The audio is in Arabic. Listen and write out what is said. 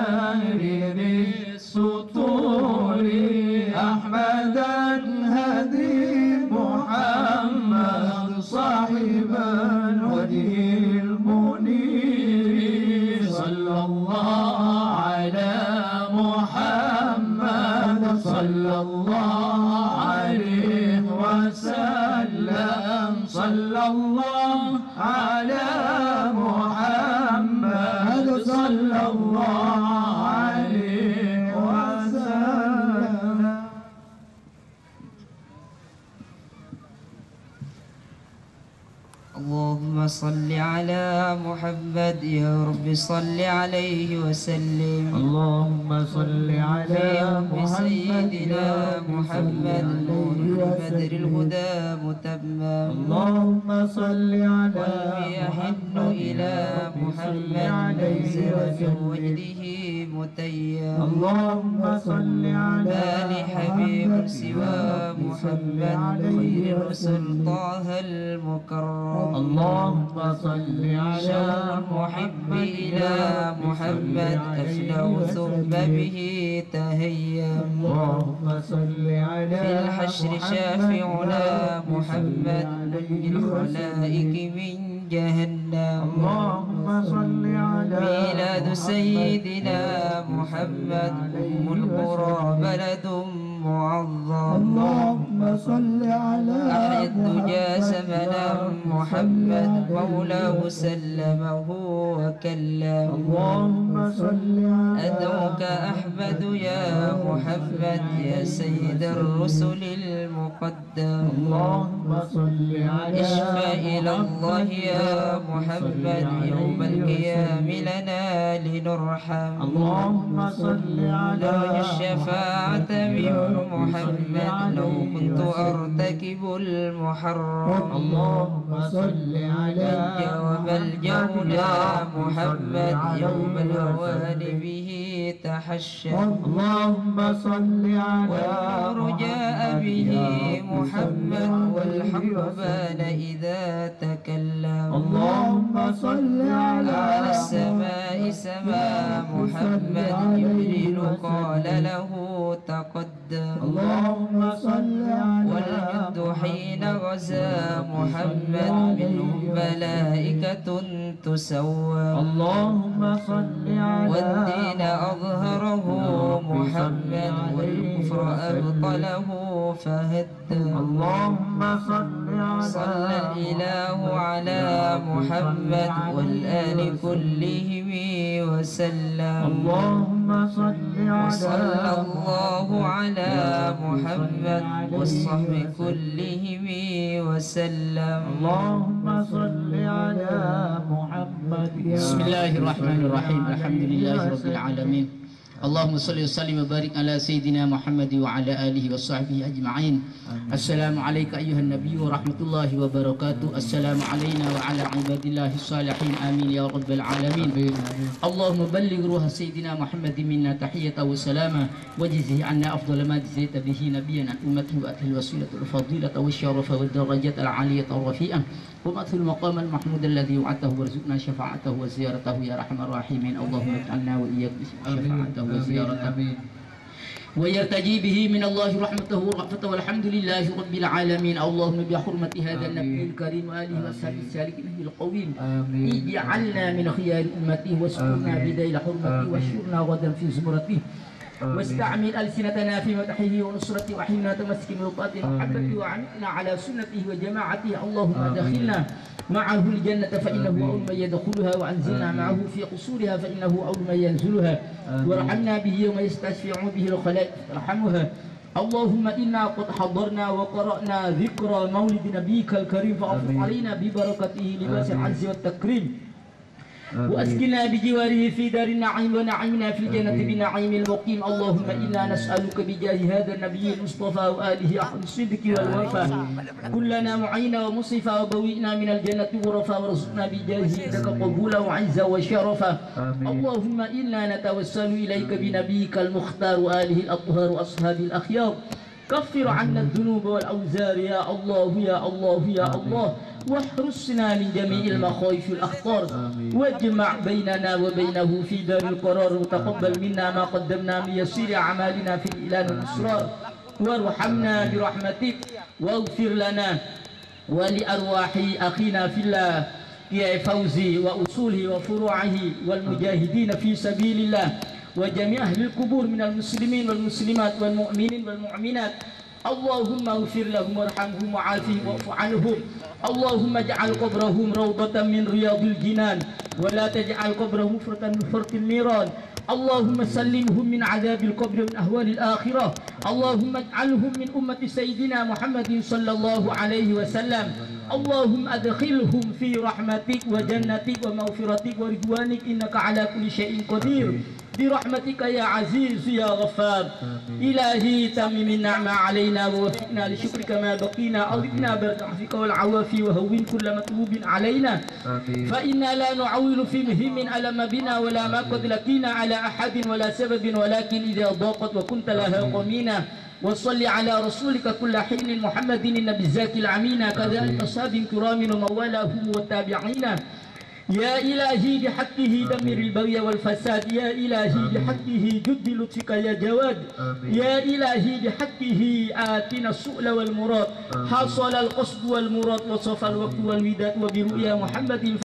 الدهر ذي السطور أحمد الهدي محمد صاحب الوجه المنير صلى الله على محمد صلى الله عليه وسلم صلى الله على محمد صلى الله عليه وسلم. اللهم صل على محمد يا رب صل عليه وسلم. اللهم صل على محمد سيدنا محمد نور بدر الهدى متمم. اللهم صل على قلبي يحن إلى محمد نزل في وجده متيم. اللهم صل على ما لحبيب سوى محمد خير الرسل طه المكرم. اللهم صل على شوق المحب إلى محمد أفلح ثم به تهيم. اللهم صل على في الحشر شافعنا محمد نجي الخلائق من جهنم. اللهم صل على ميلاد سيدنا محمد أم القرى بلد معظم. اللهم صل على أحيا الدجى زمنا محمد مولاه سلمه وكلم. اللهم صل على أدعوك أحمد يا محمد يا سيد الرسل المقدم. اللهم صل على اشفى إلى الله يا محمد يوم القيام لنا لنرحم. اللهم صل على نرجو الشفاعة من محمد لو كنت أرتكب المحرم. اللهم صل على جاوب الجولى محمد يوم الهوان به تحشم. اللهم صل على والنور جاء به محمد والحق بان إذا تكلم. اللهم صل على السماء سما محمد جبريل قال له تقدم. اللهم صل على والجند حين غزا محمد منهم ملائكة تسوى. اللهم صل على والدين أظهره محمد والكفر أبطله فهدم. اللهم صل على صلى الإله على محمد والآل كلهم وسلم. اللهم صل على صلى الله على محمد والصحب كلهم وسلم. اللهم صل على محمد بسم الله الرحمن الرحيم الحمد لله رب العالمين اللهم صل وسلم وبارك على سيدنا محمد وعلى آله وصحبه أجمعين. السلام عليك أيها النبي ورحمة الله وبركاته. السلام علينا وعلى عباد الله الصالحين آمين يا رب العالمين. اللهم بلغ روح سيدنا محمد منا تحية وسلامة وجزه عنا أفضل ما جزيت به نبيا عن أمته وأهل الوسيلة الفضيلة والشرف والدرجة العالية الرفيئة ومأثل المقام المحمود الذي وعدته وارزقنا شفاعته وزيارته يا أرحم الراحمين. اللهم اجعلنا وإياك شفاعته وزيارته ويرتجي به من الله رحمته ورأفته والحمد لله رب العالمين. اللهم بحرمة هذا النبي الكريم وآله وصحبه السالكين القويم اجعلنا من خيار أمته واسكننا بديل حرمته واشرنا غدا في زمرته واستعمل ألسنتنا في مدحه ونصرته وحينا تمسك بوطاته محبته وعمتنا على سنته وجماعته. اللهم دخلنا معه الجنة فإنه أول من يدخلها وأنزلنا معه في قصورها فإنه أول من ينزلها وارحمنا به يوم يستشفع به الخلائق ارحمها. اللهم إنا قد حضرنا وقرأنا ذكرى مولد نبيك الكريم فأفضل علينا ببركته لباس العز والتكريم وأسكننا بجواره في دار النعيم ونعيمنا في الجنة بنعيم المقيم. اللهم إنا نسألك بجاه هذا النبي المصطفى وآله أهل الصدق والوفاء كلنا معينا ومصرفا وبوئنا من الجنة غرفا وارزقنا بجاه إنك قبولا وعزا وشرفا. اللهم إنا نتوسل إليك بنبيك المختار وآله الأطهار وأصحاب الأخيار كفر عنا الذنوب والأوزار يا الله يا الله يا الله واحرسنا من جميع المخاوف والأخطار واجمع بيننا وبينه في دار القرار وتقبل منا ما قدمنا من يسير أعمالنا في الإعلان والإسرار وارحمنا برحمتك واغفر لنا ولأرواح أخينا في الله يا فوزي وأصوله وفروعه والمجاهدين في سبيل الله وجميع أهل القبور من المسلمين والمسلمات والمؤمنين والمؤمنات اللهم اغفر لهم وارحمهم وعافهم واعف عنهم اللهم اجعل قبرهم روضة من رياض الجنان ولا تجعل قبرهم فرة من فرق النيران اللهم سلمهم من عذاب القبر ومن أهوال الآخرة اللهم اجعلهم من أمة سيدنا محمد صلى الله عليه وسلم اللهم أدخلهم في رحمتك وجنتك ومغفرتك ورضوانك إنك على كل شيء قدير برحمتك يا عزيز يا غفار إلهي تمم النعمة علينا ووفقنا لشكرك ما بقينا أغثنا برحمتك والعوافي وهون كل مطلوب علينا فإنا لا نعول في مهم ألم بنا ولا ما قد لقينا على أحد ولا سبب ولكن إذا ضاقت وكنت لها قمينا وصل على رسولك كل حين محمد النبي الزاكي العمين كذلك أصحاب كرام وموالاهم والتابعين يا إلهي بحقه دمر البغي والفساد يا إلهي بحقه جد لطفك يا جواد يا إلهي بحقه آتنا السؤل والمراد حصل القصد والمراد وصف الوقت والوداد وبرؤيا محمد